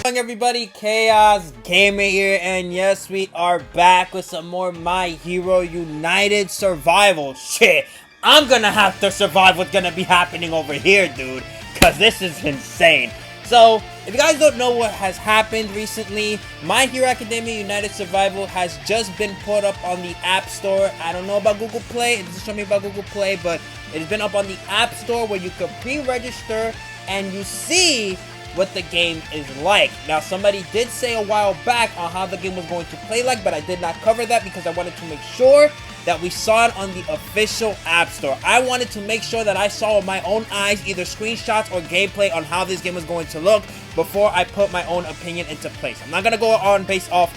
Everybody, Chaos Gamer here, and yes, we are back with some more My Hero United survival. Shit, I'm gonna have to survive what's gonna be happening over here, dude, because this is insane. So, if you guys don't know what has happened recently, My Hero Academia United Survival has just been put up on the App Store. I don't know about Google Play, it doesn't show me about Google Play, but it has been up on the App Store where you can pre-register and you see what the game is like. Now, somebody did say a while back on how the game was going to play like, but I did not cover that because I wanted to make sure that we saw it on the official App Store. I wanted to make sure that I saw with my own eyes either screenshots or gameplay on how this game was going to look before I put my own opinion into place. I'm not gonna go on based off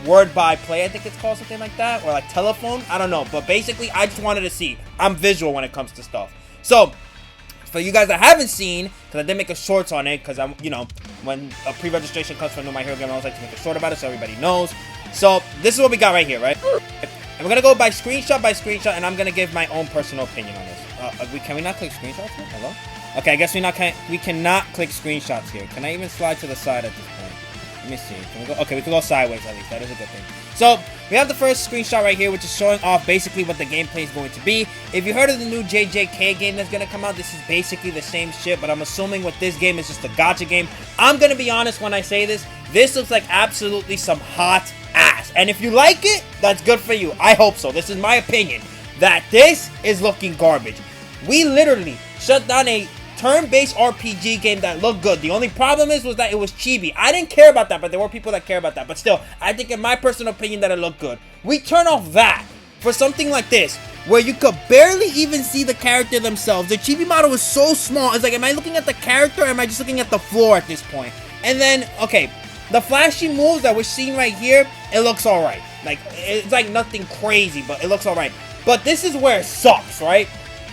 word by play, I think it's called, something like that, or like telephone, I don't know, but basically I just wanted to see. I'm visual when it comes to stuff. So for you guys that haven't seen, because I did make a shorts on it, because I'm, you know, when a pre-registration comes from My Hero Game, I always like to make a short about it so everybody knows. So this is what we got right here, right? And we're gonna go by screenshot, and I'm gonna give my own personal opinion on this. Can we not click screenshots here? Hello? Okay, I guess we cannot click screenshots here. Can I even slide to the side at this point? Let me see. Can we go? Okay, we can go sideways at least. That is a good thing. So we have the first screenshot right here, which is showing off basically what the gameplay is going to be. If you heard of the new JJK game that's going to come out, this is basically the same shit, but I'm assuming with this game, it's just a gacha game. I'm going to be honest when I say this. This looks like absolutely some hot ass. And if you like it, that's good for you. I hope so. This is my opinion, that this is looking garbage. We literally shut down a turn-based RPG game that looked good. The only problem was that it was chibi. I didn't care about that, but there were people that care about that. But still, I think in my personal opinion that it looked good. We turn off that for something like this, where you could barely even see the character themselves. The chibi model is so small. It's like, am I looking at the character or am I just looking at the floor at this point? And then, okay, the flashy moves that we're seeing right here, it looks alright. Like, it's like nothing crazy, but it looks alright. But this is where it sucks, right?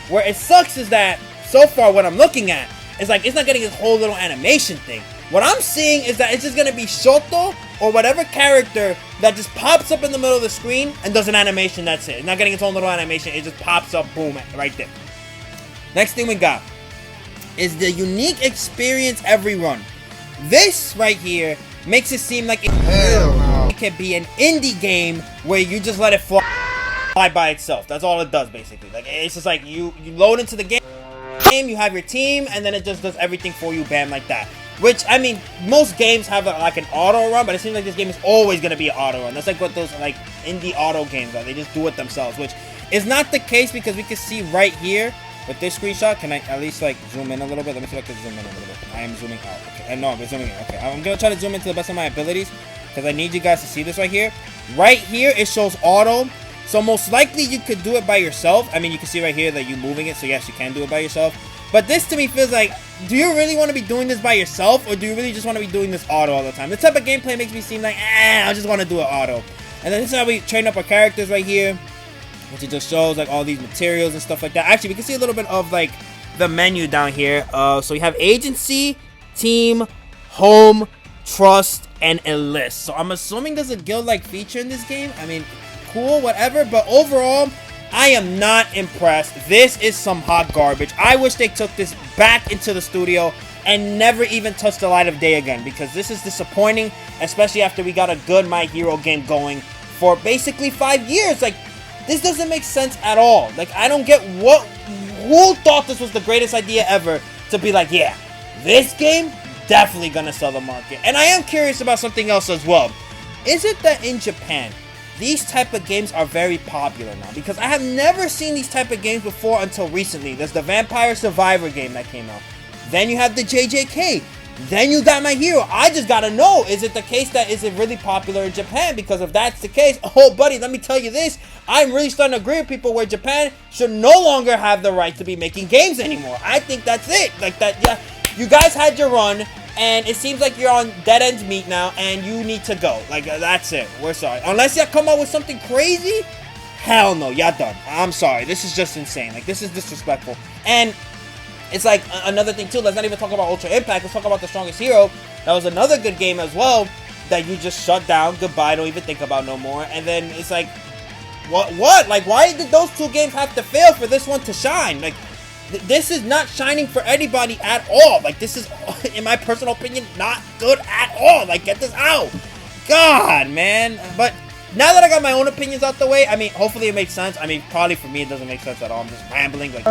Where it sucks is that so far, what I'm looking at is like, it's not getting this whole little animation thing. What I'm seeing is that it's just going to be Shoto or whatever character that just pops up in the middle of the screen and does an animation, that's it. It's not getting its own little animation, it just pops up, boom, right there. Next thing we got is the unique experience every run. This right here makes it seem like it could be an indie game where you just let it fly by itself. That's all it does, basically. Like, it's just like you load into the game, you have your team, and then it just does everything for you, bam, like that. Which, I mean, most games have like an auto run, but it seems like this game is always going to be an auto run. That's like what those like indie auto games are. They just do it themselves, which is not the case because we can see right here with this screenshot. Can I at least like zoom in a little bit? Let me see if I can zoom in a little bit. I am zooming out. Okay, no, we're zooming in. Okay, I'm going to try to zoom in to the best of my abilities because I need you guys to see this right here. Right here, it shows auto. So most likely you could do it by yourself. I mean, you can see right here that you're moving it. So yes, you can do it by yourself. But this to me feels like, do you really want to be doing this by yourself? Or do you really just want to be doing this auto all the time? This type of gameplay makes me seem like, I just want to do it auto. And then this is how we train up our characters right here, which it just shows like all these materials and stuff like that. Actually, we can see a little bit of like the menu down here. So we have agency, team, home, trust, and enlist. So I'm assuming there's a guild-like feature in this game. I mean, cool, whatever, but overall, I am not impressed. This is some hot garbage. I wish they took this back into the studio and never even touched the light of day again, because this is disappointing, especially after we got a good My Hero game going for basically 5 years. Like, this doesn't make sense at all. Like, I don't get who thought this was the greatest idea ever to be like, yeah, this game definitely gonna sell the market. And I am curious about something else as well. Is it that in Japan, these type of games are very popular now? Because I have never seen these type of games before until recently. There's the Vampire Survivor game that came out. Then you have the JJK. Then you got My Hero. I just gotta know, is it the case that is it really popular in Japan? Because if that's the case, oh buddy, let me tell you this. I'm really starting to agree with people where Japan should no longer have the right to be making games anymore. I think that's it. Like that, yeah. You guys had your run, and it seems like you're on dead end meat now, and you need to go. Like, that's it. We're sorry. Unless y'all come out with something crazy, hell no, y'all done. I'm sorry. This is just insane. Like, this is disrespectful. And it's like another thing, too. Let's not even talk about Ultra Impact. Let's talk about The Strongest Hero. That was another good game as well that you just shut down. Goodbye. Don't even think about no more. And then it's like, what? Like, why did those two games have to fail for this one to shine? Like, This is not shining for anybody at all. Like, this is, in my personal opinion, not good at all. Like, get this out. God, man. But now that I got my own opinions out the way, I mean, hopefully it makes sense. I mean, probably for me, it doesn't make sense at all. I'm just rambling. Like,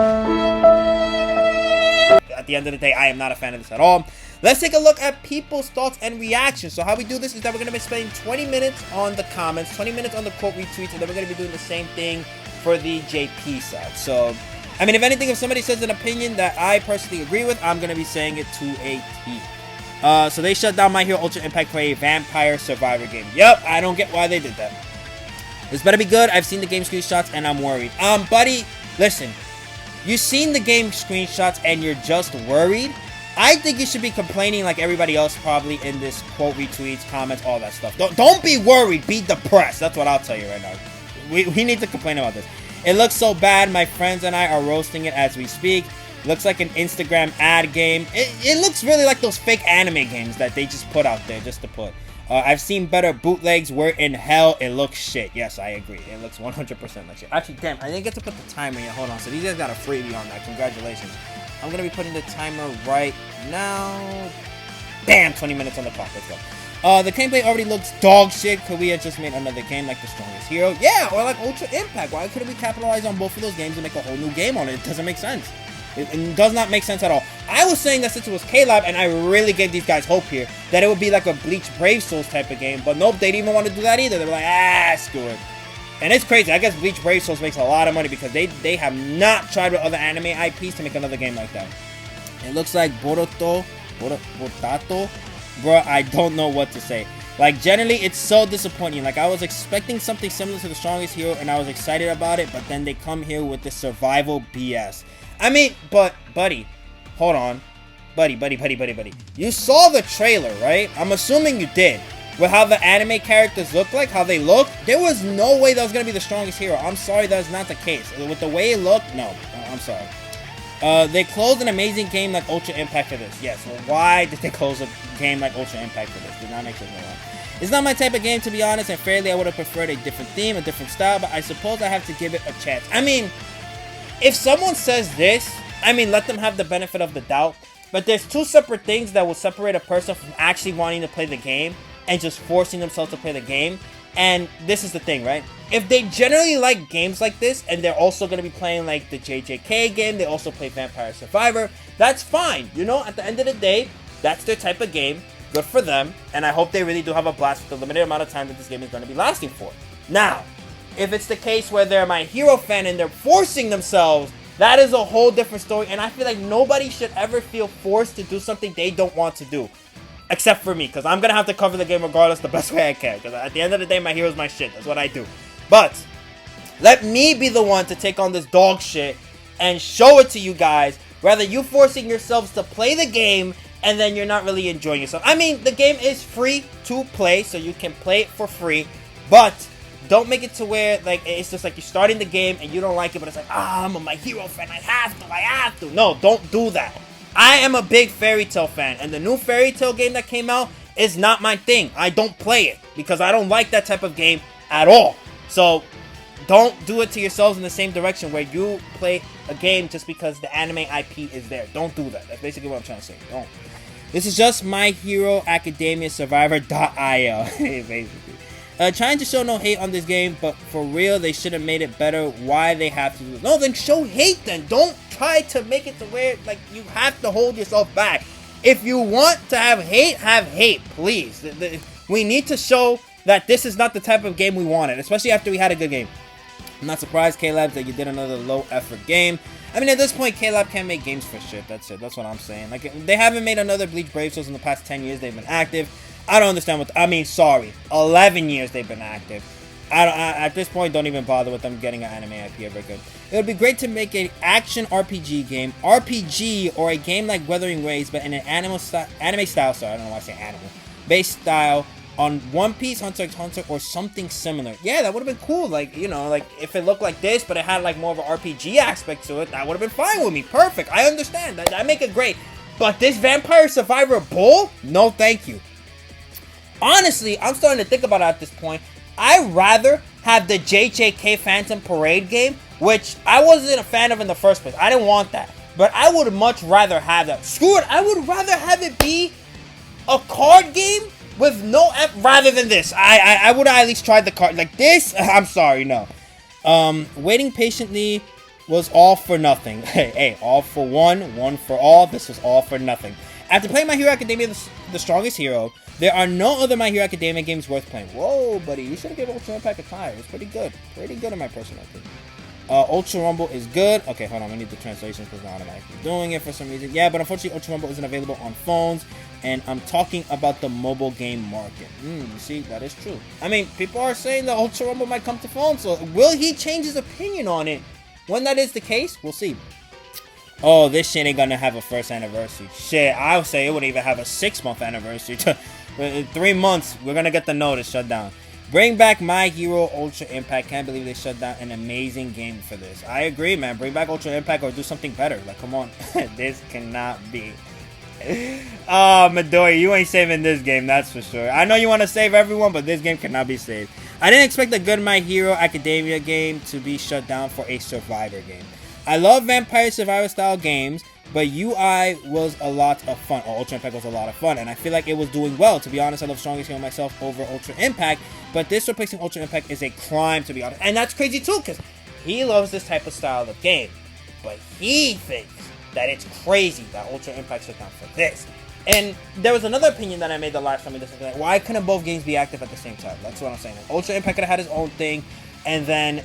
at the end of the day, I am not a fan of this at all. Let's take a look at people's thoughts and reactions. So how we do this is that we're going to be spending 20 minutes on the comments, 20 minutes on the quote retweets, and then we're going to be doing the same thing for the JP side. So, I mean, if anything, if somebody says an opinion that I personally agree with, I'm going to be saying it to a T. So they shut down My Hero Ultra Impact for a Vampire Survivor game. Yep, I don't get why they did that. This better be good. I've seen the game screenshots and I'm worried. Buddy, listen. You've seen the game screenshots and you're just worried? I think you should be complaining like everybody else probably in this quote, retweets, comments, all that stuff. Don't be worried, be depressed. That's what I'll tell you right now. We need to complain about this. It looks so bad. My friends and I are roasting it as we speak. Looks like an Instagram ad game. It looks really like those fake anime games that they just put out there just to put. I've seen better bootlegs. We're in hell. It looks shit. Yes, I agree. It looks 100% like shit. Actually, damn, I didn't get to put the timer yet. Hold on. So these guys got a freebie on that. Congratulations. I'm going to be putting the timer right now. Bam! 20 minutes on the clock. Let's go. The gameplay already looks dog shit. Could we have just made another game like The Strongest Hero? Yeah, or like Ultra Impact. Why couldn't we capitalize on both of those games and make a whole new game on it? It doesn't make sense. It does not make sense at all. I was saying that since it was K-Lab, and I really gave these guys hope here, that it would be like a Bleach Brave Souls type of game, but nope, they didn't even want to do that either. They were like, screw it. And it's crazy. I guess Bleach Brave Souls makes a lot of money because they have not tried with other anime IPs to make another game like that. It looks like Botato. Bro, I don't know what to say. Like, generally, it's so disappointing. Like, I was expecting something similar to The Strongest Hero, and I was excited about it, but then they come here with the survival BS. I mean, but, buddy, hold on. Buddy. You saw the trailer, right? I'm assuming you did. With how the anime characters look like, how they look, there was no way that was going to be The Strongest Hero. I'm sorry, that's not the case. With the way it looked, no. I'm sorry. They closed an amazing game like Ultra Impact for this. Yes, well, why did they close a game like Ultra Impact for this? Did not make sense at all. It's not my type of game, to be honest, and fairly, I would have preferred a different theme, a different style, but I suppose I have to give it a chance. I mean, if someone says this, I mean, let them have the benefit of the doubt, but there's two separate things that will separate a person from actually wanting to play the game and just forcing themselves to play the game. And this is the thing, right? If they generally like games like this, and they're also going to be playing like the JJK game, they also play Vampire Survivor, that's fine. You know, at the end of the day, that's their type of game. Good for them. And I hope they really do have a blast with the limited amount of time that this game is going to be lasting for. Now, if it's the case where they're My Hero fan and they're forcing themselves, that is a whole different story. And I feel like nobody should ever feel forced to do something they don't want to do. Except for me, because I'm going to have to cover the game regardless the best way I can. Because at the end of the day, My Hero's my shit. That's what I do. But let me be the one to take on this dog shit and show it to you guys. Rather you forcing yourselves to play the game and then you're not really enjoying yourself. I mean, the game is free to play, so you can play it for free. But don't make it to where like it's just like you're starting the game and you don't like it, but it's like, I'm a My Hero fan. I have to. No, don't do that. I am a big Fairy Tail fan, and the new Fairy Tail game that came out is not my thing. I don't play it because I don't like that type of game at all. So don't do it to yourselves in the same direction where you play a game just because the anime IP is there. Don't do that. That's basically what I'm trying to say. Don't. This is just My Hero Academia Survivor.io. Basically. Trying to show no hate on this game, but for real, they should have made it better. Why they have to do it? No, then show hate then. Don't try to make it to where, like, you have to hold yourself back. If you want to have hate, please. We need to show that this is not the type of game we wanted, especially after we had a good game. I'm not surprised, K-Lab, that you did another low-effort game. I mean, at this point, K-Lab can't make games for shit. That's it. That's what I'm saying. Like, they haven't made another Bleach Brave Souls in the past 10 years they've been active. I don't understand what... I mean, sorry. 11 years they've been active. At this point, don't even bother with them getting an anime IP ever good. It would be great to make an action RPG game. RPG, or a game like Wuthering Waves, but in an anime style, sorry, I don't know why I say animal. Based style on One Piece, Hunter x Hunter, or something similar. Yeah, that would have been cool. Like, you know, like, if it looked like this, but it had, like, more of an RPG aspect to it, that would have been fine with me. Perfect. I understand. That make it great. But this Vampire Survivor bull? No, thank you. Honestly, I'm starting to think about it at this point. I'd rather have the JJK Phantom Parade game, which I wasn't a fan of in the first place. I didn't want that. but I would much rather have that. Screw it, I would rather have it be a card game with no rather than this. I would have at least tried the card. Like this, I'm sorry, no. Waiting patiently was all for nothing. Hey, all for one, one for all. This was all for nothing. After playing My Hero Academia, the strongest hero, there are no other My Hero Academia games worth playing. Whoa, buddy, you should have given Ultra Impact a try. It was pretty good. Pretty good in my personal opinion. Ultra Rumble is good. Okay, hold on. We need the translations because it's not automatically doing it for some reason. Yeah, but unfortunately, Ultra Rumble isn't available on phones. And I'm talking about the mobile game market. You see, that is true. I mean, people are saying that Ultra Rumble might come to phones. So will he change his opinion on it? When that is the case, we'll see. Oh, this shit ain't gonna have a first anniversary. Shit, I would say it wouldn't even have a 6-month anniversary. In 3 months, we're gonna get the notice shut down. Bring back My Hero Ultra Impact. Can't believe they shut down an amazing game for this. I agree, man. Bring back Ultra Impact or do something better. Like, come on. This cannot be. Oh, Midori, you ain't saving this game, that's for sure. I know you want to save everyone, but this game cannot be saved. I didn't expect a good My Hero Academia game to be shut down for a Survivor game. I love Vampire Survivor style games, but UI was a lot of fun. Ultra Impact was a lot of fun, and I feel like it was doing well. To be honest, I love Strongest Hero myself over Ultra Impact, but this replacing Ultra Impact is a crime, to be honest. And that's crazy too, because he loves this type of style of game, but he thinks that it's crazy that Ultra Impact shut down for this. And there was another opinion that I made the last time we did something like, why couldn't both games be active at the same time? That's what I'm saying. Like, Ultra Impact could have had his own thing, and then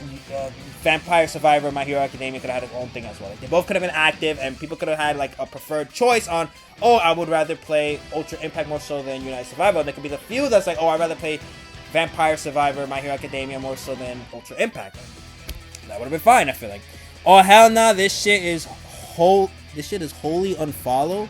Vampire Survivor, My Hero Academia could have had its own thing as well. Like, they both could have been active, and people could have had like a preferred choice on, oh, I would rather play Ultra Impact more so than United Survivor. And there could be the few that's like, oh, I'd rather play Vampire Survivor, My Hero Academia more so than Ultra Impact. That would have been fine, I feel like. Oh, hell nah, this shit is wholly unfollow.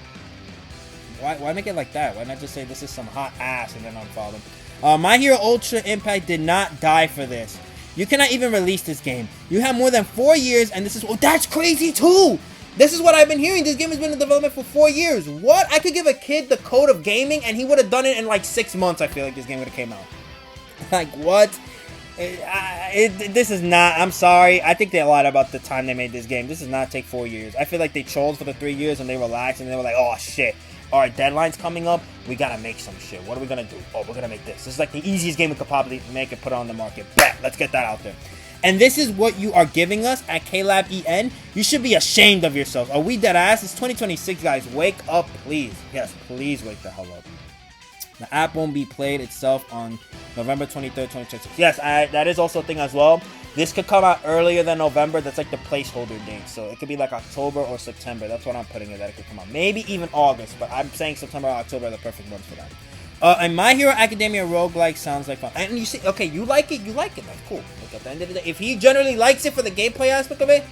Why make it like that? Why not just say this is some hot ass and then unfollow? My Hero Ultra Impact did not die for this. You cannot even release this game. You have more than 4 years, and this is... Oh, that's crazy, too! This is what I've been hearing. This game has been in development for 4 years. What? I could give a kid the code of gaming, and he would have done it in, like, 6 months, I feel like this game would have came out. Like, what? This is not... I'm sorry. I think they lied about the time they made this game. This does not take 4 years. I feel like they chose for the 3 years, and they relaxed, and they were like, oh, shit. Our deadline's coming up. We gotta make some shit. What are we gonna do? Oh, we're gonna make this. This is like the easiest game we could probably make and put on the market. Bet. Let's get that out there. And this is what you are giving us at KLab EN. You should be ashamed of yourselves. Are we dead ass? It's 2026, guys. Wake up, please. Yes, please wake the hell up. The app won't be played itself on November 23rd, 2026. Yes, that is also a thing as well. This could come out earlier than November. That's like the placeholder date. So it could be like October or September. That's what I'm putting it, that it could come out. Maybe even August, but I'm saying September or October are the perfect months for that. And My Hero Academia roguelike sounds like fun. And you see, okay, you like it. That's cool. Like, at the end of the day, if he generally likes it for the gameplay aspect of it,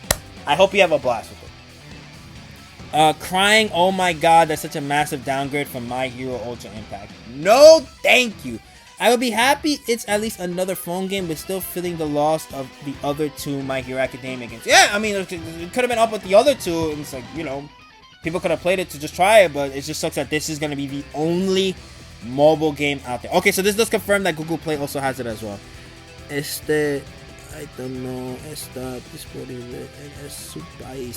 I hope you have a blast with it. Crying, oh my god, that's such a massive downgrade from My Hero Ultra Impact. No, thank you. I would be happy it's at least another phone game, but still feeling the loss of the other two My Hero Academia games. Yeah, I mean, it could have been up with the other two, and it's like, you know, people could have played it to just try it, but it just sucks that this is going to be the only mobile game out there. Okay, so this does confirm that Google Play also has it as well. I don't know.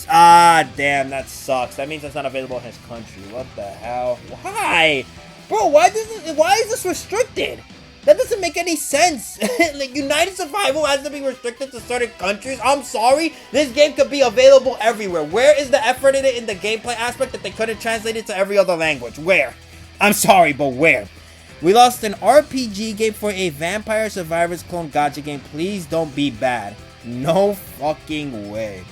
Ah, damn, that sucks. That means it's not available in his country. What the hell? Why? Bro, why is this restricted? That doesn't make any sense. Like, United Survival has to be restricted to certain countries. I'm sorry. This game could be available everywhere. Where is the effort in it in the gameplay aspect that they couldn't translate it to every other language? Where? I'm sorry, but where? We lost an RPG game for a Vampire Survivors clone gacha game. Please don't be bad. No fucking way.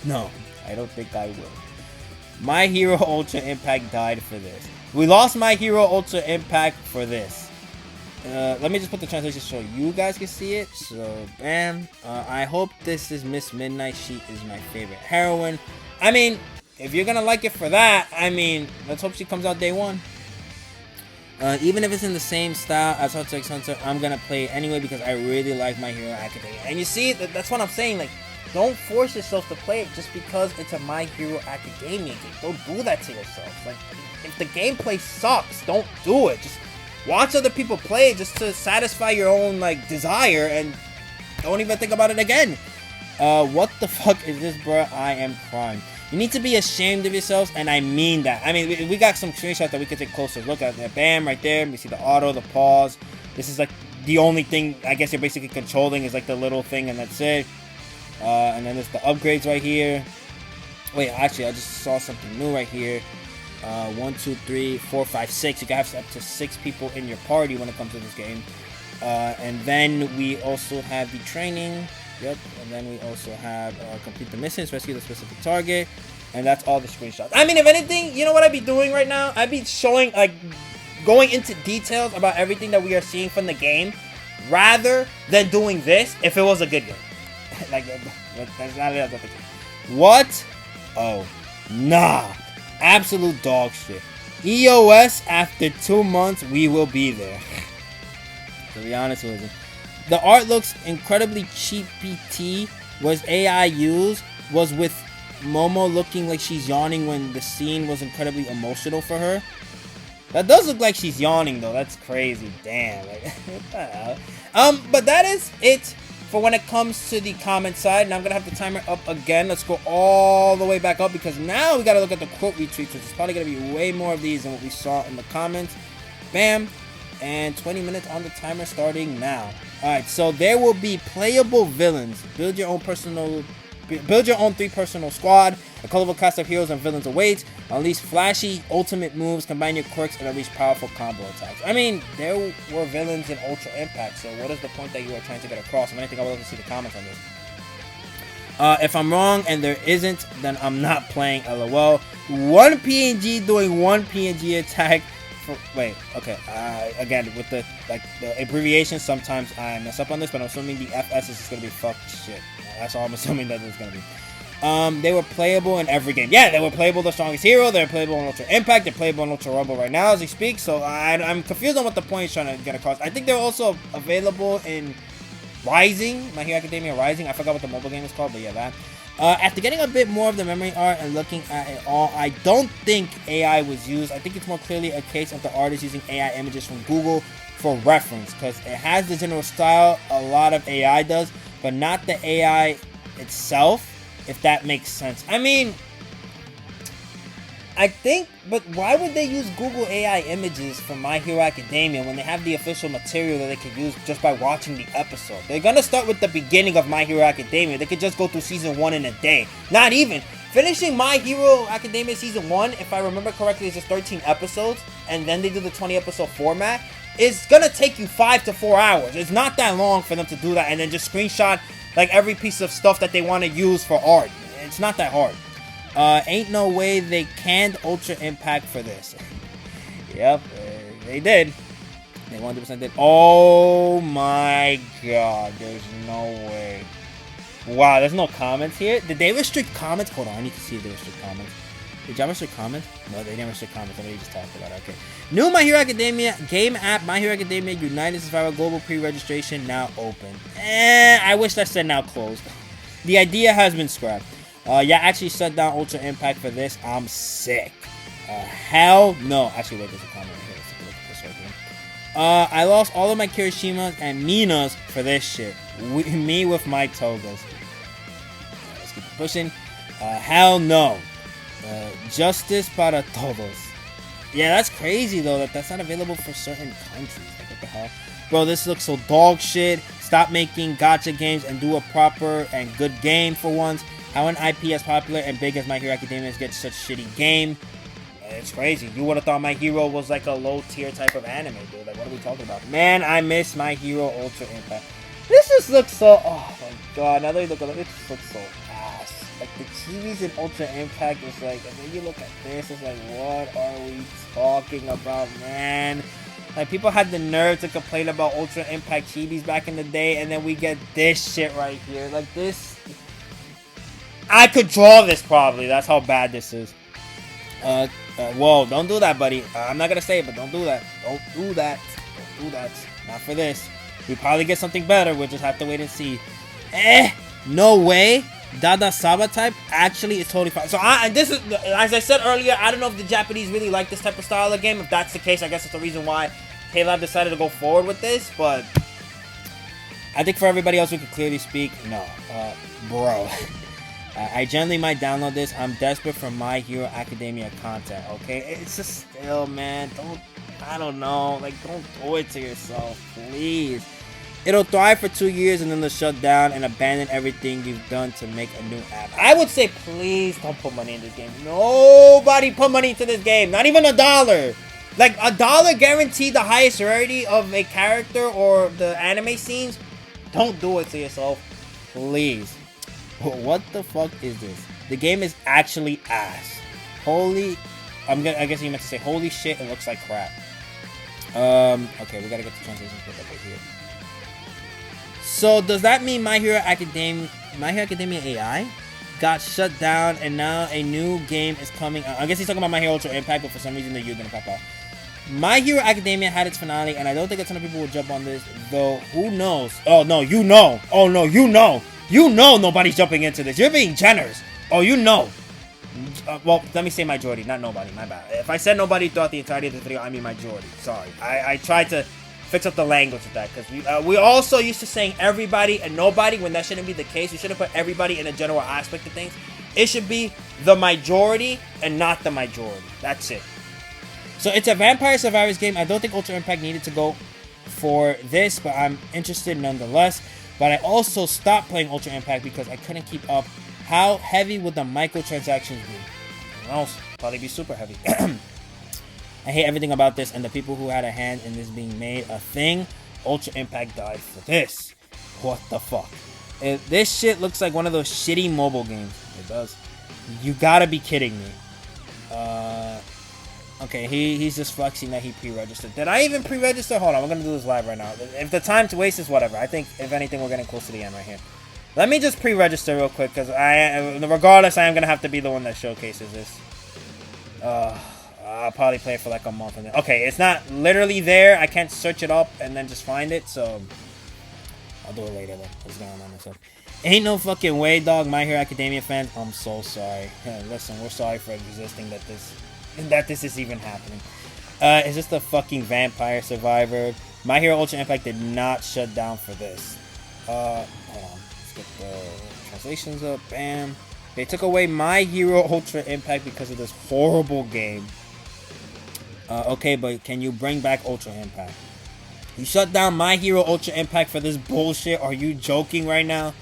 No, I don't think I will. My Hero Ultra Impact died for this. We lost My Hero Ultra Impact for this. Let me just put the translation so you guys can see it. So, bam. I hope this is Miss Midnight. She is my favorite heroine. I mean, if you're gonna like it for that, I mean, let's hope she comes out day one. Even if it's in the same style as Hunter x Hunter, I'm gonna play it anyway because I really like My Hero Academia. And you see, that's what I'm saying. Like, don't force yourself to play it just because it's a My Hero Academia game. Don't do that to yourself. Like, if the gameplay sucks, don't do it. Just watch other people play just to satisfy your own, like, desire and don't even think about it again. What the fuck is this, bro? I am crying. You need to be ashamed of yourselves, and I mean that. I mean, we got some screenshots that we could take closer look at. Bam, right there. We see the auto, the pause. This is like the only thing I guess you're basically controlling is like the little thing, and that's it. And then there's the upgrades right here. Wait, actually, I just saw something new right here. 1, 2, 3, 4, 5, 6. You can have up to 6 people in your party when it comes to this game. And then we also have the training. Yep, and then we also have complete the missions, rescue the specific target, and that's all the screenshots. I mean, if anything, you know what I'd be doing right now? I'd be showing, like, going into details about everything that we are seeing from the game, rather than doing this if it was a good game. Like, that's not it. What? Oh, nah. Absolute dog shit. EOS, after 2 months, we will be there. To be honest with you. The art looks incredibly cheap. PT was AI used, was with Momo looking like she's yawning when the scene was incredibly emotional for her. That does look like she's yawning though. That's crazy. Damn. Like, what the hell? But that is it for when it comes to the comment side. And I'm gonna have the timer up again. Let's go all the way back up because now we gotta look at the quote retweets, which is probably gonna be way more of these than what we saw in the comments. Bam. And 20 minutes on the timer starting now. Alright, so there will be playable villains. Build your own 3-personal squad. A colorful cast of heroes and villains awaits. Unleash flashy ultimate moves, combine your quirks, and unleash powerful combo attacks. I mean, there were villains in Ultra Impact, so what is the point that you are trying to get across? If anything, I would love to see the comments on this. If I'm wrong and there isn't, then I'm not playing, LOL. One PNG doing one PNG attack. Wait, okay, again, with the abbreviation, sometimes I mess up on this, but I'm assuming the FS is just gonna be fuck shit. That's all I'm assuming that it's gonna be. They were playable in every game. Yeah, they were playable the Strongest Hero, they're playable in Ultra Impact, they're playable in Ultra Rumble right now as we speak, so I'm confused on what the point is trying to get across. I think they're also available in Rising, My Hero Academia Rising. I forgot what the mobile game is called, but yeah, that. After getting a bit more of the memory art and looking at it all, I don't think AI was used. I think it's more clearly a case of the artist using AI images from Google for reference, because it has the general style a lot of AI does, but not the AI itself, if that makes sense. I mean, I think, but why would they use Google AI images from My Hero Academia when they have the official material that they can use just by watching the episode? They're gonna start with the beginning of My Hero Academia. They could just go through season 1 in a day. Not even. Finishing My Hero Academia season 1, if I remember correctly, is just 13 episodes, and then they do the 20 episode format. It's gonna take you 5 to 4 hours. It's not that long for them to do that and then just screenshot like every piece of stuff that they want to use for art. It's not that hard. Ain't no way they canned Ultra Impact for this. Yep, they did. They 100% did. Oh my god, there's no way. Wow, there's no comments here. Did they restrict comments? Hold on, I need to see if they restrict comments. Did y'all restrict comments? No, they didn't restrict comments. I know you just talked about it. Okay. New My Hero Academia game app, My Hero Academia United Survival Global pre-registration now open. I wish that said now closed. The idea has been scrapped. Yeah, actually shut down Ultra Impact for this. I'm sick. Hell no. Actually, wait, there's a comment right here. Let's take a look at this right here. I lost all of my Kirishimas and Minas for this shit. Me with my Togas. Let's keep pushing. Hell no. Justice para todos. Yeah, that's crazy though. That's not available for certain countries. Like, what the hell? Bro, this looks so dog shit. Stop making gacha games and do a proper and good game for once. How an IP as popular and big as My Hero Academia gets such shitty game. It's crazy. You would have thought My Hero was like a low tier type of anime, dude. Like, what are we talking about? Man, I miss My Hero Ultra Impact. This just looks so... Oh my god. Now that you look at it, it just looks so ass. Like, the chibis in Ultra Impact is like... And then you look at this, it's like, what are we talking about, man? Like, people had the nerve to complain about Ultra Impact chibis back in the day, and then we get this shit right here. Like, this... I could draw this probably. That's how bad this is. Whoa, don't do that, buddy. I'm not gonna say it, but don't do that. Don't do that. Don't do that. Not for this. We probably get something better. We'll just have to wait and see. No way. Dada Saba type actually is totally fine. So this is, as I said earlier, I don't know if the Japanese really like this type of style of game. If that's the case, I guess it's the reason why K-Lab decided to go forward with this. But I think for everybody else, we could clearly speak. No, bro. I generally might download this. I'm desperate for My Hero Academia content, okay? It's just still, man, I don't know. Like, don't do it to yourself, please. It'll thrive for 2 years and then they'll shut down and abandon everything you've done to make a new app. I would say, please don't put money in this game. Nobody put money into this game. Not even $1. Like, $1 guaranteed the highest rarity of a character or the anime scenes. Don't do it to yourself, please. What the fuck is this? The game is actually ass. I guess you meant to say, holy shit, it looks like crap. Okay, we gotta get the translation put up right here. So does that mean My Hero Academia AI got shut down and now a new game is coming out? I guess he's talking about My Hero Ultra Impact, but for some reason the U didn't pop out. My Hero Academia had its finale, and I don't think a ton of people will jump on this, though. Who knows? Oh no, you know. Oh no, you know. You know nobody's jumping into this. You're being generous. Oh, you know. Well, let me say majority, not nobody. My bad. If I said nobody throughout the entirety of the video, I mean majority. Sorry. I tried to fix up the language with that, because we also used to saying everybody and nobody when that shouldn't be the case. We shouldn't put everybody in a general aspect of things. It should be the majority and not the majority. That's it. So it's a Vampire Survivors game. I don't think Ultra Impact needed to go for this, but I'm interested nonetheless. But I also stopped playing Ultra Impact because I couldn't keep up. How heavy would the microtransactions be? Well, probably be super heavy. I hate everything about this and the people who had a hand in this being made a thing. Ultra Impact died for this. What the fuck? This shit looks like one of those shitty mobile games. It does. You gotta be kidding me. Okay, he's just flexing that he pre-registered. Did I even pre-register? Hold on, we're gonna do this live right now. If the time to waste is whatever. I think, if anything, we're getting close to the end right here. Let me just pre-register real quick, because regardless, I am gonna have to be the one that showcases this. I'll probably play it for like a month. Okay, it's not literally there. I can't search it up and then just find it, so I'll do it later though. What's going on myself? Ain't no fucking way, dog. My Hero Academia fans, I'm so sorry. Listen, we're sorry for existing that this is even happening. It's just a fucking Vampire Survivor. My Hero Ultra Impact did not shut down for this. Hold on. Let's get the translations up. Bam. They took away My Hero Ultra Impact because of this horrible game. Okay, but can you bring back Ultra Impact? You shut down My Hero Ultra Impact for this bullshit? Are you joking right now?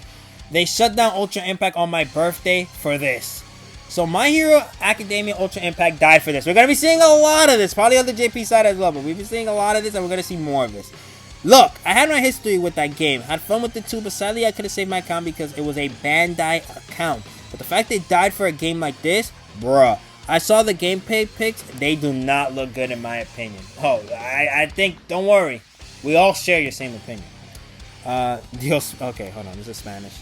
They shut down Ultra Impact on my birthday for this. So My Hero Academia Ultra Impact died for this. We're going to be seeing a lot of this. Probably on the JP side as well. But we've been seeing a lot of this and we're going to see more of this. Look, I had my history with that game. Had fun with it too. But sadly, I could have saved my account because it was a Bandai account. But the fact they died for a game like this, bruh. I saw the gameplay pics. They do not look good in my opinion. Oh, I think, don't worry. We all share your same opinion. Okay, hold on. This is Spanish.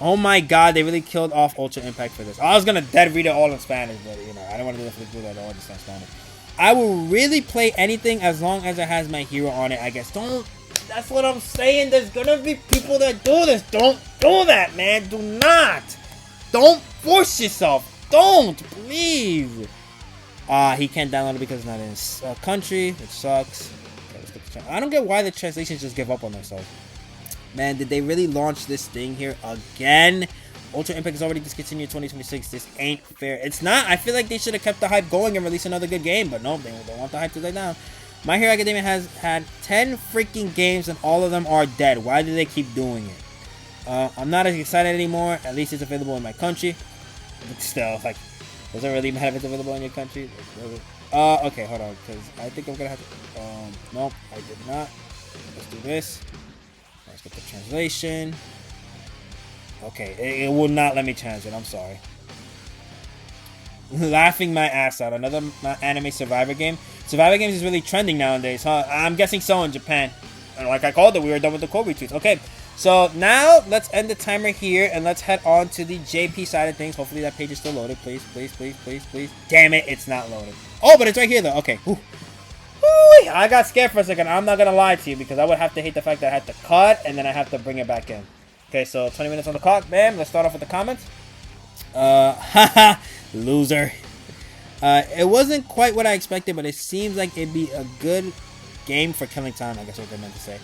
Oh my god, they really killed off Ultra Impact for this. I was gonna dead read it all in Spanish, but you know, I don't want to do that all just in Spanish. I will really play anything as long as it has my hero on it, I guess. That's what I'm saying. There's gonna be people that do this. Don't do that, man. Do not. Don't force yourself. Don't, please. He can't download it because it's not in his country, which sucks. Okay, let's get the I don't get why the translations just give up on themselves. Man, did they really launch this thing here again? Ultra Impact is already discontinued 2026. This ain't fair. It's not. I feel like they should have kept the hype going and released another good game. But no, they want the hype to die down. My Hero Academia has had 10 freaking games and all of them are dead. Why do they keep doing it? I'm not as excited anymore. At least it's available in my country. But still, like, does it really matter if it's available in your country? Okay, hold on. Because I think I'm going to have to... nope, I did not. Let's do this. Let's get the translation. Okay, it will not let me translate. I'm sorry. Laughing my ass out. Another anime Survivor game. Survivor games is really trending nowadays, huh? I'm guessing so in Japan. And like I called it, we were done with the Kobe tweets. Okay, so now let's end the timer here and let's head on to the JP side of things. Hopefully that page is still loaded. Please, please, please, please, please. Damn it, it's not loaded. Oh, but it's right here though. Okay. Whew. I got scared for a second. I'm not gonna lie to you because I would have to hate the fact that I had to cut and then I have to bring it back in. Okay, so 20 minutes on the clock. Bam. Let's start off with the comments. Haha, loser. It wasn't quite what I expected, but it seems like it'd be a good game for killing time. I guess what they meant to say.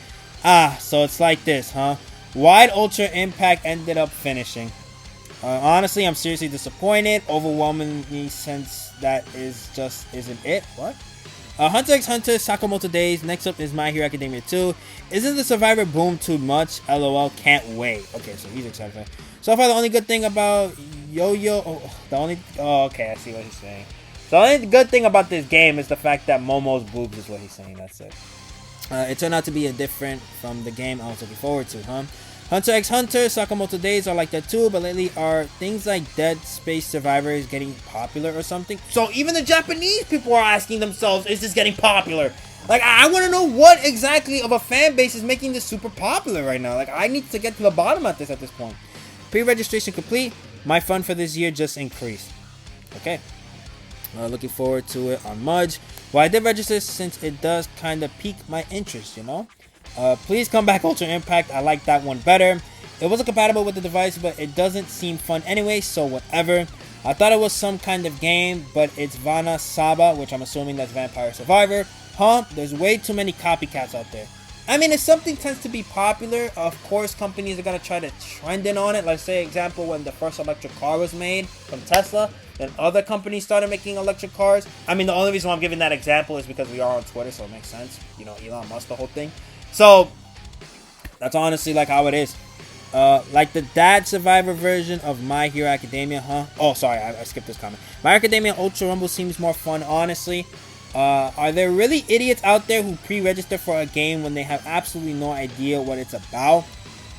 So it's like this, huh? Why'd Ultra Impact ended up finishing? Honestly, I'm seriously disappointed. Overwhelmingly, since that isn't it. What? Hunter x Hunter Sakamoto Days. Next up is My Hero Academia 2. Isn't the Survivor boom too much? LOL, can't wait. Okay, so he's excited for that. So far, the only good thing about okay, I see what he's saying. The only good thing about this game is the fact that Momo's boobs is what he's saying. That's it. It turned out to be different from the game I was looking forward to, huh? Hunter x Hunter, Sakamoto Days are like that too, but lately are things like Dead Space Survivors getting popular or something? So even the Japanese people are asking themselves, is this getting popular? Like, I want to know what exactly of a fan base is making this super popular right now. Like, I need to get to the bottom of this at this point. Pre-registration complete. My fun for this year just increased. Okay. Looking forward to it on Mudge. Well, I did register since it does kind of pique my interest, you know? Please come back Ultra Impact. I like that one better. It wasn't compatible with the device, but it doesn't seem fun anyway, so whatever. I thought it was some kind of game, but it's Vana Saba, which I'm assuming that's Vampire Survivor. Huh? There's way too many copycats out there. I mean, if something tends to be popular, of course companies are going to try to trend in on it. Like, say, example, when the first electric car was made from Tesla, then other companies started making electric cars. I mean, the only reason why I'm giving that example is because we are on Twitter, so it makes sense. You know, Elon Musk, the whole thing. So, that's honestly like how it is. Like the Dad Survivor version of My Hero Academia, huh? Oh, sorry, I skipped this comment. My Hero Academia Ultra Rumble seems more fun, honestly. Are there really idiots out there who pre-register for a game when they have absolutely no idea what it's about?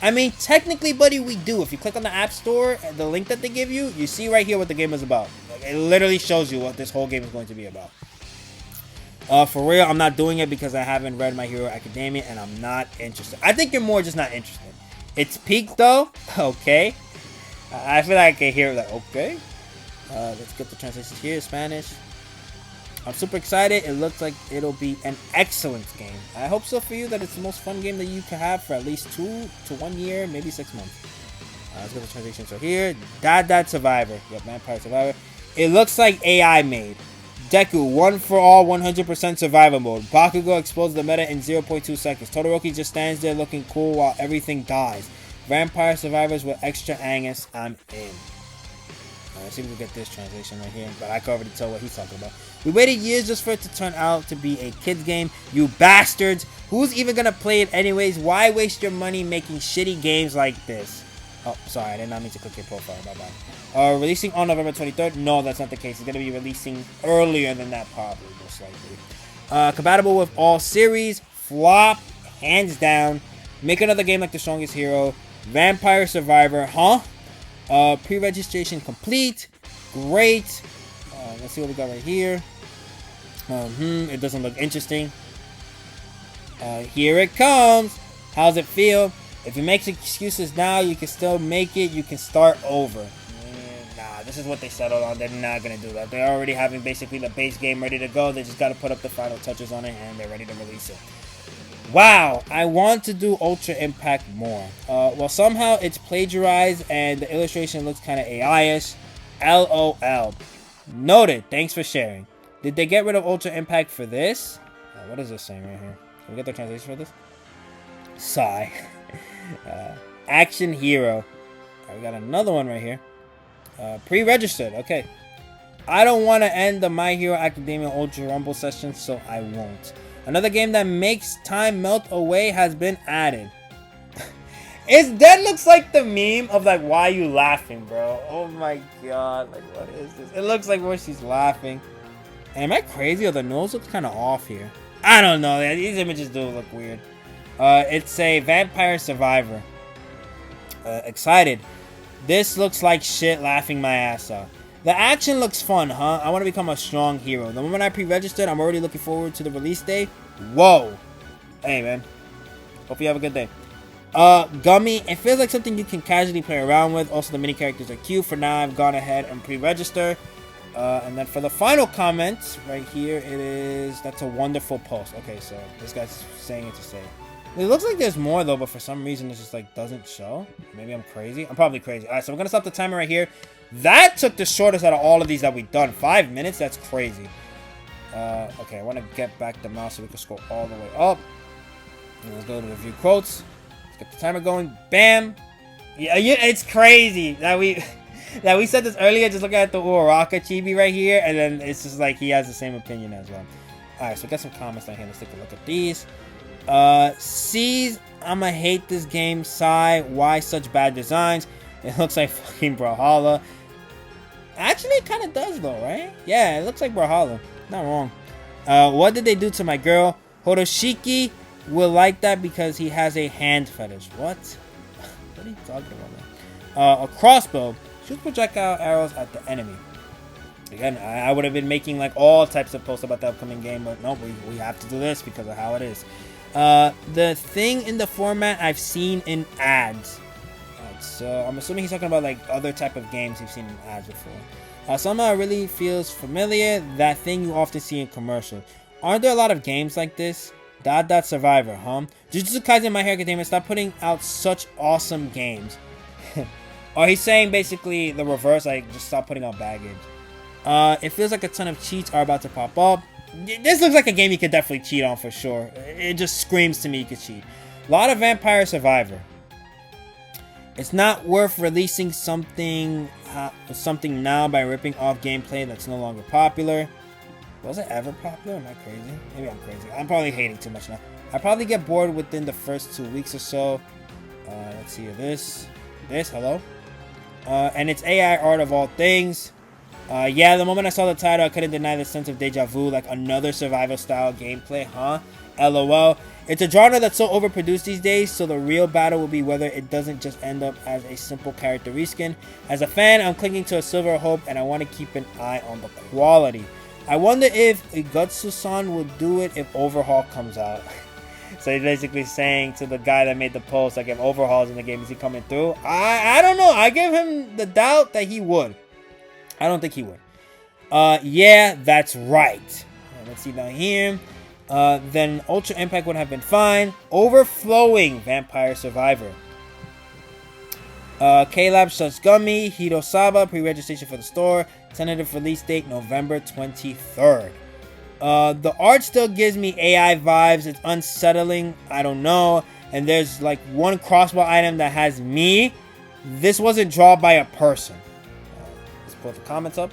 I mean, technically, buddy, we do. If you click on the App Store, the link that they give you, you see right here what the game is about. Like, it literally shows you what this whole game is going to be about. For real, I'm not doing it because I haven't read My Hero Academia and I'm not interested. I think you're more just not interested. It's peaked though. Okay. I feel like I can hear it like, okay. Let's get the translations here. Spanish. I'm super excited. It looks like it'll be an excellent game. I hope so for you, that it's the most fun game that you can have for at least 2 to 1 year, maybe 6 months. Let's get the translations right here. Dad Survivor. Yep, Vampire Survivor. It looks like AI made. Deku, 1 for all, 100% survival mode. Bakugo explodes the meta in 0.2 seconds. Todoroki just stands there looking cool while everything dies. Vampire Survivors with extra Angus. I'm in. Let's see if we can get this translation right here. But I can already tell what he's talking about. We waited years just for it to turn out to be a kid's game. You bastards. Who's even going to play it anyways? Why waste your money making shitty games like this? Oh, sorry. I did not mean to click your profile. Bye-bye. Releasing on November 23rd? No, that's not the case. It's going to be releasing earlier than that, probably, most likely. Compatible with all series. Flop. Hands down. Make another game like The Strongest Hero. Vampire Survivor. Huh? Pre-registration complete. Great. Let's see what we got right here. It doesn't look interesting. Here it comes. How's it feel? If you make excuses now, you can still make it. You can start over. Nah, this is what they settled on. They're not going to do that. They're already having basically the base game ready to go. They just got to put up the final touches on it, and they're ready to release it. Wow, I want to do Ultra Impact more. Well, somehow it's plagiarized, and the illustration looks kind of AI-ish. LOL. Noted. Thanks for sharing. Did they get rid of Ultra Impact for this? What is this saying right here? Can we get the translation for this? Sigh. Action Hero. We got another one right here. Pre-registered. Okay. I don't want to end the My Hero Academia Ultra Rumble session, so I won't. Another game that makes time melt away has been added. That looks like the meme of like, why you laughing, bro? Oh my god, like what is this? It looks like where she's laughing. Am I crazy or the nose looks kind of off here? I don't know. These images do look weird. It's a Vampire Survivor. Excited. This looks like shit, laughing my ass off. The action looks fun, huh? I want to become a strong hero. The moment I pre-registered, I'm already looking forward to the release date. Whoa. Hey, man. Hope you have a good day. Gummy. It feels like something you can casually play around with. Also, the mini characters are cute. For now, I've gone ahead and pre-register. And then for the final comment, right here, it is... That's a wonderful post. Okay, so this guy's saying it to say. It looks like there's more, though, but for some reason, it just, like, doesn't show. Maybe I'm crazy. I'm probably crazy. All right, so we're going to stop the timer right here. That took the shortest out of all of these that we've done. 5 minutes? That's crazy. Okay, I want to get back the mouse so we can scroll all the way up. And let's go to review quotes. Let's get the timer going. Bam. Yeah, it's crazy that we that we said this earlier. Just looking at the Uraraka chibi right here, and then it's just like he has the same opinion as well. All right, so we got some comments down here. Let's take a look at these. C's, I'ma hate this game. Sigh, why such bad designs? It looks like fucking Brawlhalla. Actually, it kind of does though, right? Yeah, it looks like Brawlhalla. Not wrong. What did they do to my girl? Horoshiki will like that because he has a hand fetish. What? What are you talking about, man? A crossbow. Shoot projectile arrows at the enemy. Again, I would have been making like all types of posts about the upcoming game, but no, we have to do this because of how it is. The thing in the format I've seen in ads. So I'm assuming he's talking about like other type of games you've seen in ads before. Somehow it really feels familiar. That thing you often see in commercials. Aren't there a lot of games like this? Survivor, huh? Jujutsu Kaisen, My Hero Academia, stop putting out such awesome games. Or he's saying basically the reverse, like just stop putting out bad games. It feels like a ton of cheats are about to pop up. This looks like a game you could definitely cheat on for sure. It just screams to me you could cheat. A lot of Vampire Survivor. It's not worth releasing something now by ripping off gameplay that's no longer popular. Was it ever popular? Am I crazy? Maybe I'm crazy. I'm probably hating too much now. I probably get bored within the first 2 weeks or so. Let's see this. Hello. And it's AI art of all things. Yeah, the moment I saw the title, I couldn't deny the sense of deja vu, like another survival style gameplay, huh? LOL. It's a genre that's so overproduced these days, so the real battle will be whether it doesn't just end up as a simple character reskin. As a fan, I'm clinging to a silver hope, and I want to keep an eye on the quality. I wonder if Igutsu-san will do it if Overhaul comes out. So he's basically saying to the guy that made the post, like, if Overhaul's in the game, is he coming through? I don't know. I give him the doubt that he would. I don't think he would. Yeah, that's right. Let's see down here. Then Ultra Impact would have been fine. Overflowing Vampire Survivor. K-Lab Such Gummy. Hirosaba. Pre-registration for the store. Tentative release date November 23rd. The art still gives me AI vibes. It's unsettling. I don't know. And there's like one crossbow item that has me. This wasn't drawn by a person. Let's put the comments up.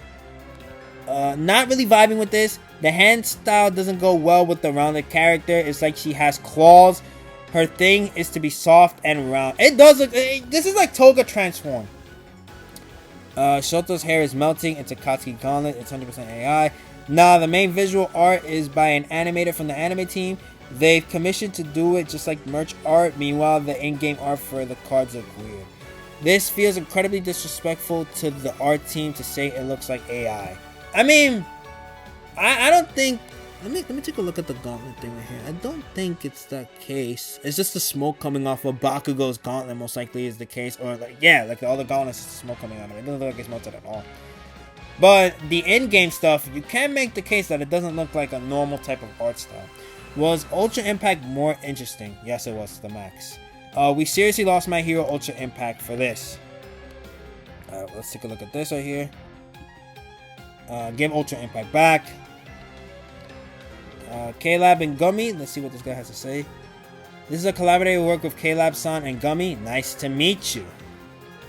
Not really vibing with this. The hand style doesn't go well with the rounded character. It's like she has claws. Her thing is to be soft and round. It does look... This is like Toga transformed. Shoto's hair is melting. It's a Katsuki gauntlet. It's 100% AI. Nah, the main visual art is by an animator from the anime team. They've commissioned to do it just like merch art. Meanwhile, the in-game art for the cards look weird. This feels incredibly disrespectful to the art team to say it looks like AI. I mean, I don't think... Let me take a look at the gauntlet thing right here. I don't think it's that case. It's just the smoke coming off of Bakugo's gauntlet most likely is the case. Or like, yeah, like all the gauntlets is the smoke coming out of it. It doesn't look like it's melted at all. But the in-game stuff, you can make the case that it doesn't look like a normal type of art style. Was Ultra Impact more interesting? Yes, it was to the max. We seriously lost My Hero Ultra Impact for this. Let's take a look at this right here. Give Ultra Impact back. K-Lab and Gummy. Let's see what this guy has to say. This is a collaborative work with K-Lab-san and Gummy. Nice to meet you.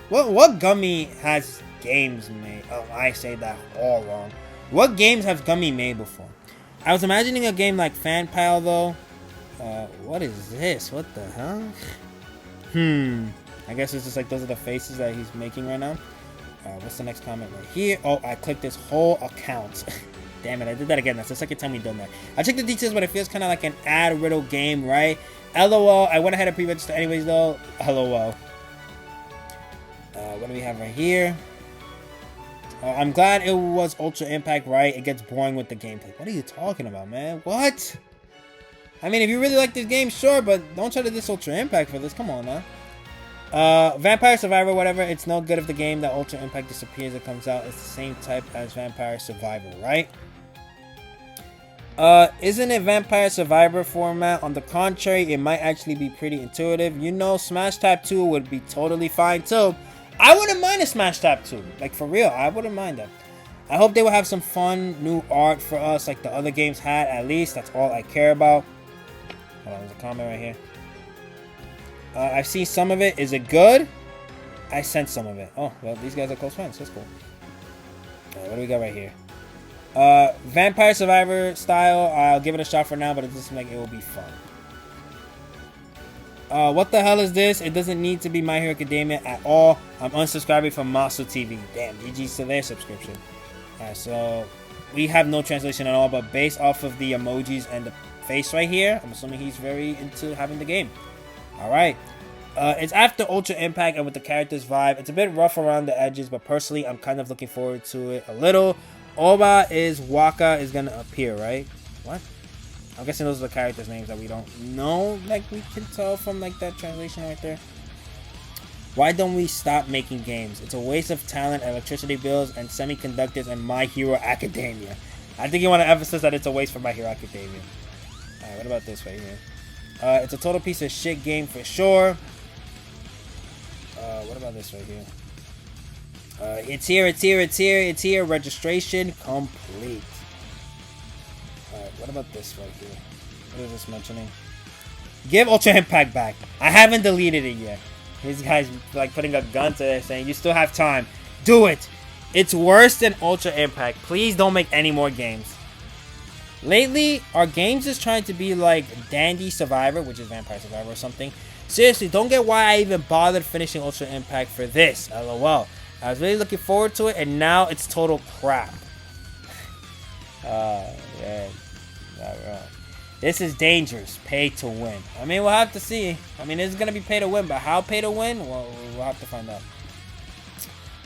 What Gummy has games made? Oh, I say that all wrong. What games have Gummy made before? I was imagining a game like Fanpile though. What is this? What the hell? I guess it's just like those are the faces that he's making right now. What's the next comment right here? Oh, I clicked this whole account. Damn it, I did that again. That's the second time we've done that. I checked the details, but it feels kind of like an ad riddle game, right? LOL. I went ahead and pre-register anyways, though. LOL. What do we have right here? I'm glad it was Ultra Impact, right? It gets boring with the gameplay. What are you talking about, man? What? I mean, if you really like this game, sure, but don't try to diss Ultra Impact for this. Come on, now. Vampire Survivor, whatever. It's no good if the game that Ultra Impact disappears, it comes out. It's the same type as Vampire Survivor, right? Isn't it Vampire Survivor format? On the contrary, it might actually be pretty intuitive. You know, Smash Tap 2 would be totally fine too. I wouldn't mind a Smash Tap 2. Like, for real, I wouldn't mind that. I hope they will have some fun new art for us like the other games had. At least, that's all I care about. Hold on, there's a comment right here. I've seen some of it. Is it good? I sent some of it. Oh, well, these guys are close friends. That's cool. Alright, what do we got right here? Vampire Survivor style. I'll give it a shot for now, but it doesn't seem like it will be fun. What the hell is this? It doesn't need to be My Hero Academia at all. I'm unsubscribing from Masu TV. Damn, GG's to their subscription. Alright, so we have no translation at all, but based off of the emojis and the face right here, I'm assuming he's very into having the game. Alright. It's after Ultra Impact and with the character's vibe. It's a bit rough around the edges, but personally, I'm kind of looking forward to it a little. Oba is Waka is gonna appear, right? What? I'm guessing those are the characters' names that we don't know, like we can tell from like that translation right there. Why don't we stop making games? It's a waste of talent, electricity bills, and semiconductors and My Hero Academia. I think you want to emphasize that it's a waste for My Hero Academia. Alright, what about this right here? It's a total piece of shit game for sure. What about this right here? It's here. Registration complete. Alright, what about this right here? What is this mentioning? Give Ultra Impact back. I haven't deleted it yet. These guys like putting a gun to it saying, you still have time. Do it. It's worse than Ultra Impact. Please don't make any more games. Lately, our games is trying to be like Dandy Survivor, which is Vampire Survivor or something. Seriously, don't get why I even bothered finishing Ultra Impact for this. LOL. I was really looking forward to it, and now it's total crap. Man. Not wrong. This is dangerous. Pay to win. I mean, we'll have to see. I mean, it's going to be pay to win, but how pay to win? Well, we'll have to find out.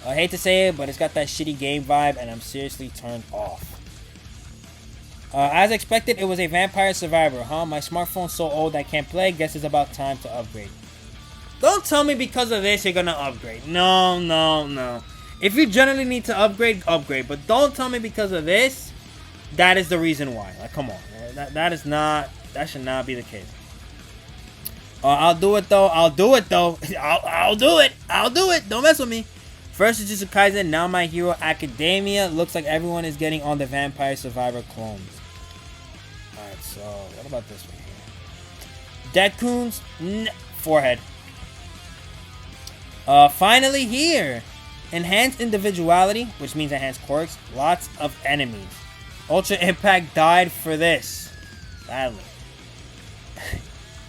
I hate to say it, but it's got that shitty game vibe, and I'm seriously turned off. As expected, it was a Vampire Survivor, huh? My smartphone's so old I can't play. Guess it's about time to upgrade. Don't tell me because of this you're gonna upgrade. No. If you generally need to upgrade, upgrade. But don't tell me because of this, that is the reason why. Like, come on. That should not be the case. I'll do it though. I'll do it. Don't mess with me. First Jujutsu Kaisen, now My Hero Academia. Looks like everyone is getting on the Vampire Survivor clones. Alright, so what about this one here? Deadcoon's forehead. Finally here. Enhanced individuality, which means enhanced quirks. Lots of enemies. Ultra Impact died for this. Sadly.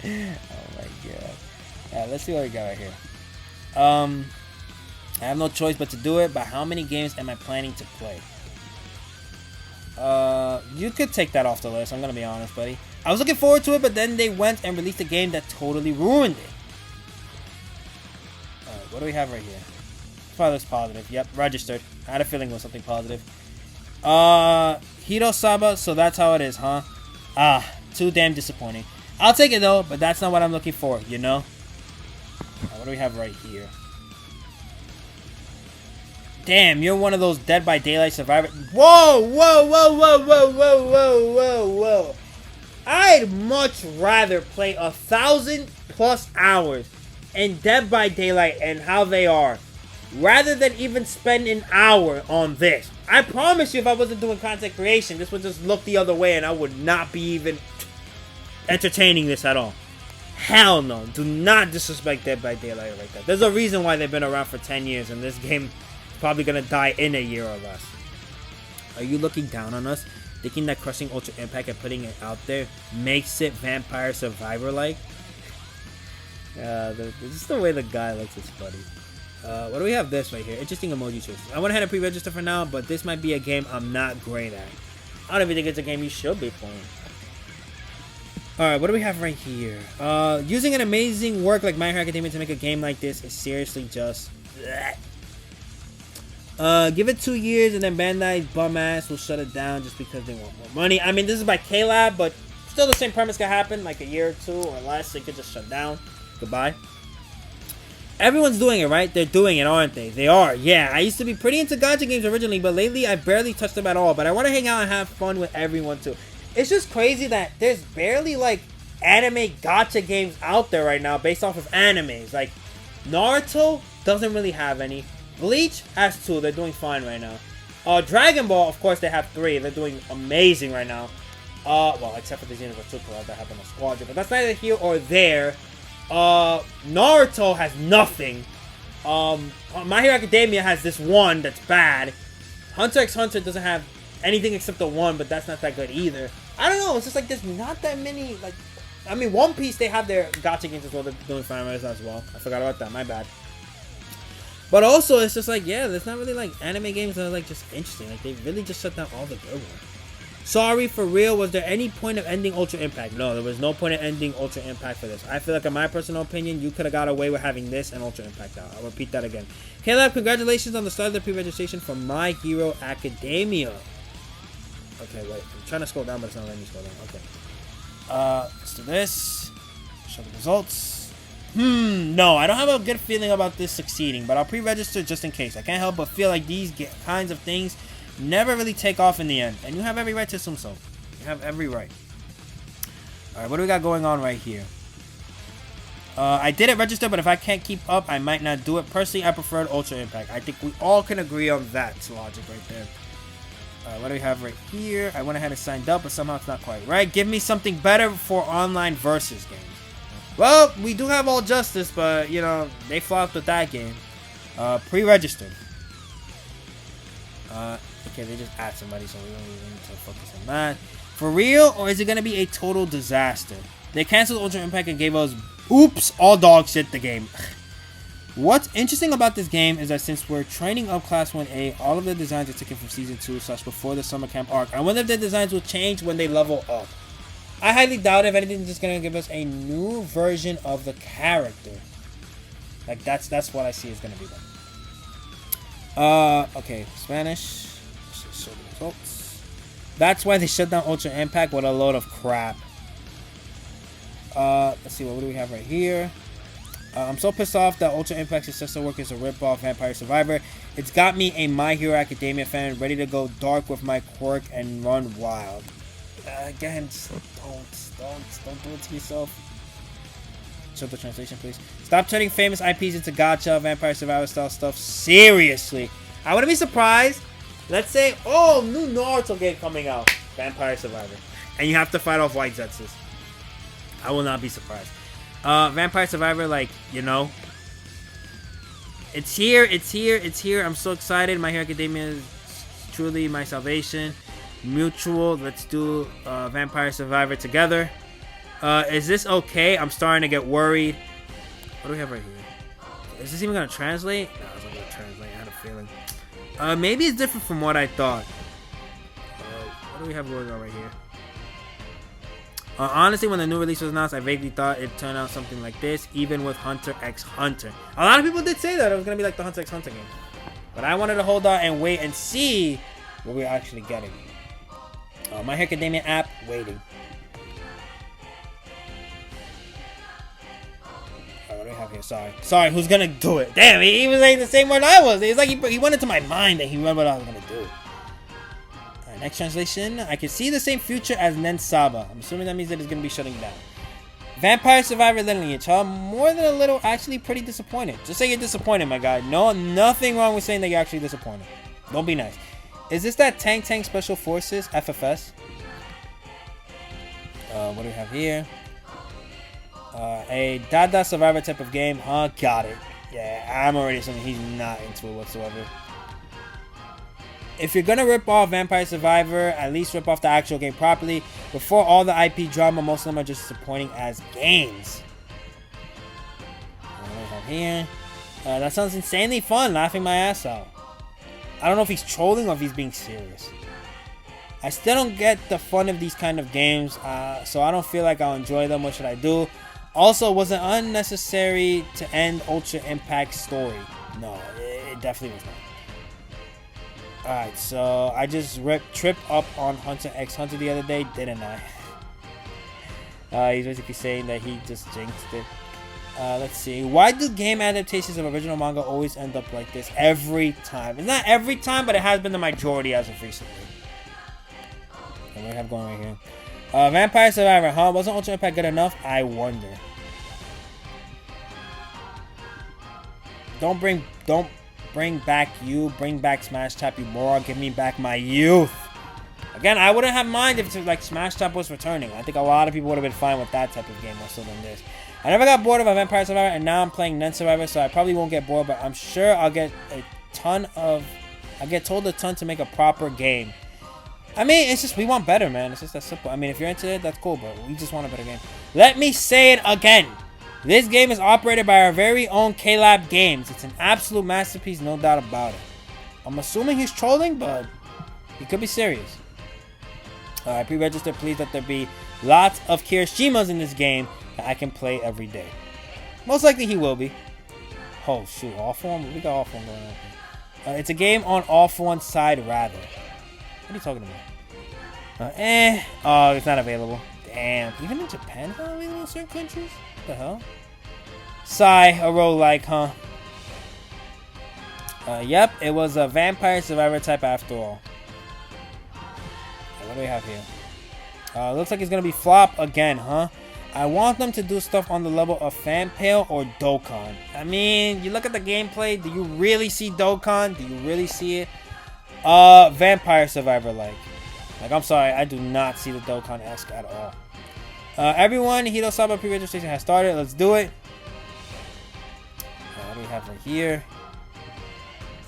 Oh my god. Alright, let's see what we got right here. I have no choice but to do it, but how many games am I planning to play? You could take that off the list, I'm gonna be honest, buddy. I was looking forward to it, but then they went and released a game that totally ruined it. Alright, what do we have right here? Probably looks positive. Yep, registered. I had a feeling it was something positive. Hiro Saba, so that's how it is, huh? Ah, too damn disappointing. I'll take it though, but that's not what I'm looking for, you know? Alright, what do we have right here? Damn, you're one of those Dead by Daylight survivors. Whoa. I'd much rather play 1,000+ hours in Dead by Daylight and how they are, rather than even spend an hour on this. I promise you, if I wasn't doing content creation, this would just look the other way and I would not be even entertaining this at all. Hell no. Do not disrespect Dead by Daylight like that. There's a reason why they've been around for 10 years and this game is probably going to die in a year or less. Are you looking down on us? Thinking that crushing Ultra Impact and putting it out there makes it Vampire Survivor-like? Just the way the guy looks is funny. What do we have this right here? Interesting emoji choices. I went ahead and pre-register for now, but this might be a game I'm not great at. I don't even think it's a game you should be playing. Alright, what do we have right here? Using an amazing work like My Hero Academia to make a game like this is seriously just... give it 2 years and then Bandai's bum ass will shut it down just because they want more money. I mean, this is by K-Lab, but still the same premise could happen. Like a year or two or less, it could just shut down. Goodbye. Everyone's doing it, right? They're doing it, aren't they? They are. Yeah, I used to be pretty into gacha games originally, but lately I barely touched them at all. But I want to hang out and have fun with everyone too. It's just crazy that there's barely like anime gacha games out there right now based off of animes. Like Naruto doesn't really have any. Bleach has 2. They're doing fine right now. Dragon Ball, of course, they have 3. They're doing amazing right now. Well, except for the Xenoverse 2 collab that happened on Squadron. But that's neither here or there. Naruto has nothing. My Hero Academia has this one that's bad. Hunter x Hunter doesn't have anything except the one, but that's not that good either. I don't know. It's just like there's not that many. Like, I mean, One Piece, they have their gacha games as well. They're doing fine with as well. I forgot about that. My bad. But also, it's just like, yeah, there's not really like anime games that are like just interesting. Like, they really just shut down all the good ones. Sorry, for real, was there any point of ending Ultra Impact? No, there was no point of ending Ultra Impact for this. I feel like, in my personal opinion, you could have got away with having this and Ultra Impact out. I'll repeat that again. Caleb, congratulations on the start of the pre-registration for My Hero Academia. Okay, wait. I'm trying to scroll down, but it's not letting me scroll down. Okay. Let's do this. Show the results. No, I don't have a good feeling about this succeeding, but I'll pre-register just in case. I can't help but feel like these kinds of things never really take off in the end, and you have every right to assume so. You have every right. Alright, what do we got going on right here? I didn't register, but if I can't keep up, I might not do it. Personally, I preferred Ultra Impact. I think we all can agree on that logic right there. What do we have right here? I went ahead and signed up, but somehow it's not quite right. Give me something better for online versus games. Well, we do have All Justice, but, you know, they flopped with that game. Pre-registered. Okay, they just add somebody, so we don't really need to focus on that. For real, or is it going to be a total disaster? They canceled Ultra Impact and gave us, oops, all dog shit the game. What's interesting about this game is that since we're training up Class 1A, all of the designs are taken from Season 2 / before the summer camp arc. I wonder if the designs will change when they level up. I highly doubt if anything, just going to give us a new version of the character. Like, that's what I see is going to be done. Okay, Spanish. Let's show the results. That's why they shut down Ultra Impact. What a load of crap. Let's see, what do we have right here? I'm so pissed off that Ultra Impact's successor work is a rip-off Vampire Survivor. It's got me a My Hero Academia fan ready to go dark with my quirk and run wild. Again, just don't do it to yourself. Show the translation, please. Stop turning famous IPs into gacha, Vampire Survivor style stuff. Seriously. I wouldn't be surprised. Let's say, oh, new Naruto game coming out. Vampire Survivor. And you have to fight off White Zetsus. I will not be surprised. Vampire Survivor, like, you know. It's here. I'm so excited. My Hero Academia is truly my salvation. Mutual. Let's do Vampire Survivor together. Is this okay? I'm starting to get worried. What do we have right here? Is this even going to translate? No, it's not going to translate. I had a feeling. Maybe it's different from what I thought. What do we have going on right here? Honestly, when the new release was announced, I vaguely thought it'd turn out something like this, even with Hunter x Hunter. A lot of people did say that it was going to be like the Hunter x Hunter game. But I wanted to hold out and wait and see what we're actually getting. My Hero Academia app, waiting. What do we have here? Sorry, who's going to do it? Damn, he was saying the same word I was. It's like he went into my mind that he remembered what I was going to do. Next translation. I can see the same future as Nen Saba. I'm assuming that means that it's going to be shutting down. Vampire Survivor Lineage. I'm more than a little actually pretty disappointed. Just say you're disappointed, my guy. No, nothing wrong with saying that you're actually disappointed. Don't be nice. Is this that Tank Special Forces FFS? What do we have here? A Dada Survivor type of game. Got it. Yeah, I'm already assuming he's not into it whatsoever. If you're gonna rip off Vampire Survivor, at least rip off the actual game properly. Before all the IP drama, most of them are just disappointing as games. What do we have here? That sounds insanely fun, laughing my ass out. I don't know if he's trolling or if he's being serious. I still don't get the fun of these kind of games, so I don't feel like I'll enjoy them. What should I do? Also, was it unnecessary to end Ultra Impact's story? No, it definitely was not. Alright, so I just tripped up on Hunter x Hunter the other day, didn't I? He's basically saying that he just jinxed it. Let's see. Why do game adaptations of original manga always end up like this every time? It's not every time, but it has been the majority as of recently. And what do we have going right here? Vampire Survivor, huh? Wasn't Ultra Impact good enough? I wonder. Don't bring back you. Bring back Smash Tap, you moron. Give me back my youth. Again, I wouldn't have mind if like Smash Tap was returning. I think a lot of people would have been fine with that type of game more so than this. I never got bored of a Vampire Survivor, and now I'm playing Nen Survivor, so I probably won't get bored, but I'm sure I'll get a ton of... I get told a ton to make a proper game. I mean, it's just, we want better, man. It's just that simple. I mean, if you're into it, that's cool, but we just want a better game. Let me say it again. This game is operated by our very own KLab Games. It's an absolute masterpiece, no doubt about it. I'm assuming he's trolling, but he could be serious. Alright, pre-register, please let there be lots of Kirishimas in this game that I can play every day. Most likely he will be. Oh, shoot. All for one? We got all for one going on. It's a game on all for one side, rather. What are you talking about? Oh, it's not available. Damn. Even in Japan, it's not available in certain countries? What the hell? Sigh, a roguelike, huh? Yep, it was a Vampire Survivor type after all. What do we have here? Looks like it's gonna be flop again, huh? I want them to do stuff on the level of Fanpale or Dokkan. I mean, you look at the gameplay, do you really see Dokkan? Do you really see it? Vampire Survivor like. I'm sorry, I do not see the Dokkan-esque at all. Everyone, Hito Saba pre-registration has started. Let's do it. What do we have right here?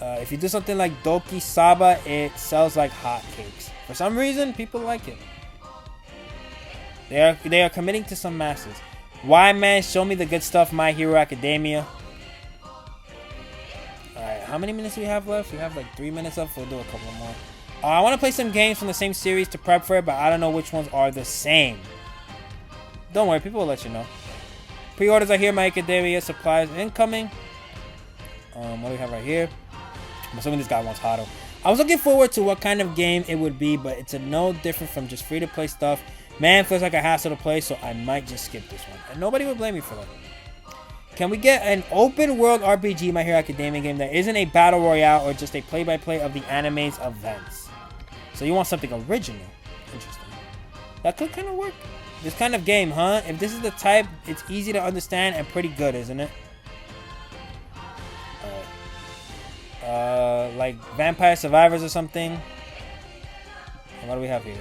If you do something like Doki Saba, it sells like hotcakes. For some reason, people like it. They are committing to some masses. Why, man? Show me the good stuff, My Hero Academia. Alright, how many minutes do we have left? We have like 3 minutes left. We'll do a couple more. I want to play some games from the same series to prep for it, but I don't know which ones are the same. Don't worry, people will let you know. Pre-orders are here, My Academia. Supplies incoming. What do we have right here? I'm assuming this guy wants Hado. I was looking forward to what kind of game it would be, but it's no different from just free-to-play stuff. Man, feels like a hassle to play, so I might just skip this one. And nobody would blame me for that. Can we get an open-world RPG My Hero Academia game that isn't a battle royale or just a play-by-play of the anime's events? So you want something original. Interesting. That could kind of work. This kind of game, huh? If this is the type, it's easy to understand and pretty good, isn't it? Like Vampire Survivors or something. And what do we have here?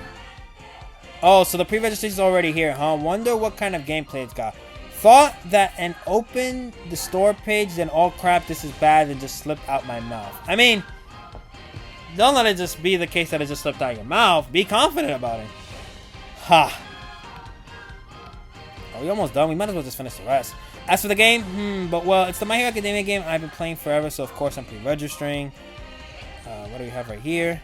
Oh, so the pre-registration is already here, huh? Wonder what kind of gameplay it's got. Thought that an open the store page, then all crap, this is bad, and just slipped out my mouth. I mean, don't let it just be the case that it just slipped out your mouth. Be confident about it. Ha. Are we almost done? We might as well just finish the rest. As for the game, but well, it's the My Hero Academia game I've been playing forever, so of course I'm pre-registering. What do we have right here?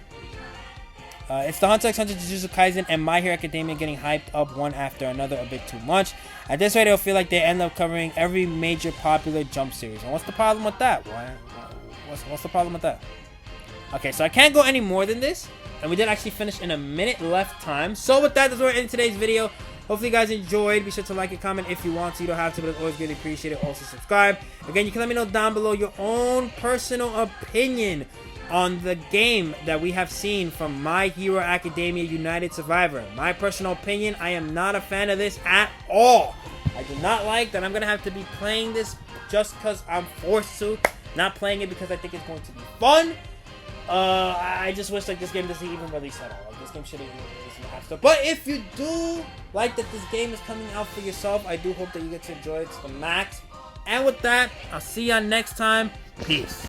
It's the Hunter x Hunter Jujutsu Kaisen and My Hero Academia getting hyped up one after another a bit too much. At this rate, it'll feel like they end up covering every major popular Jump series. And what's the problem with that? What's the problem with that? Okay, so I can't go any more than this. And we did actually finish in a minute left time. So with that, that's where we're in today's video. Hopefully you guys enjoyed. Be sure to like and comment if you want to. You don't have to, but it's always greatly appreciated. Also subscribe. Again, you can let me know down below your own personal opinion on the game that we have seen from My Hero Academia United Survivor. My personal opinion, I am not a fan of this at all. I do not like that I'm going to have to be playing this just because I'm forced to. Not playing it because I think it's going to be fun. I just wish like this game doesn't even release at all. Like this game should have even released in the App Store. But if you do like that this game is coming out for yourself, I do hope that you get to enjoy it to the max. And with that, I'll see y'all next time. Peace.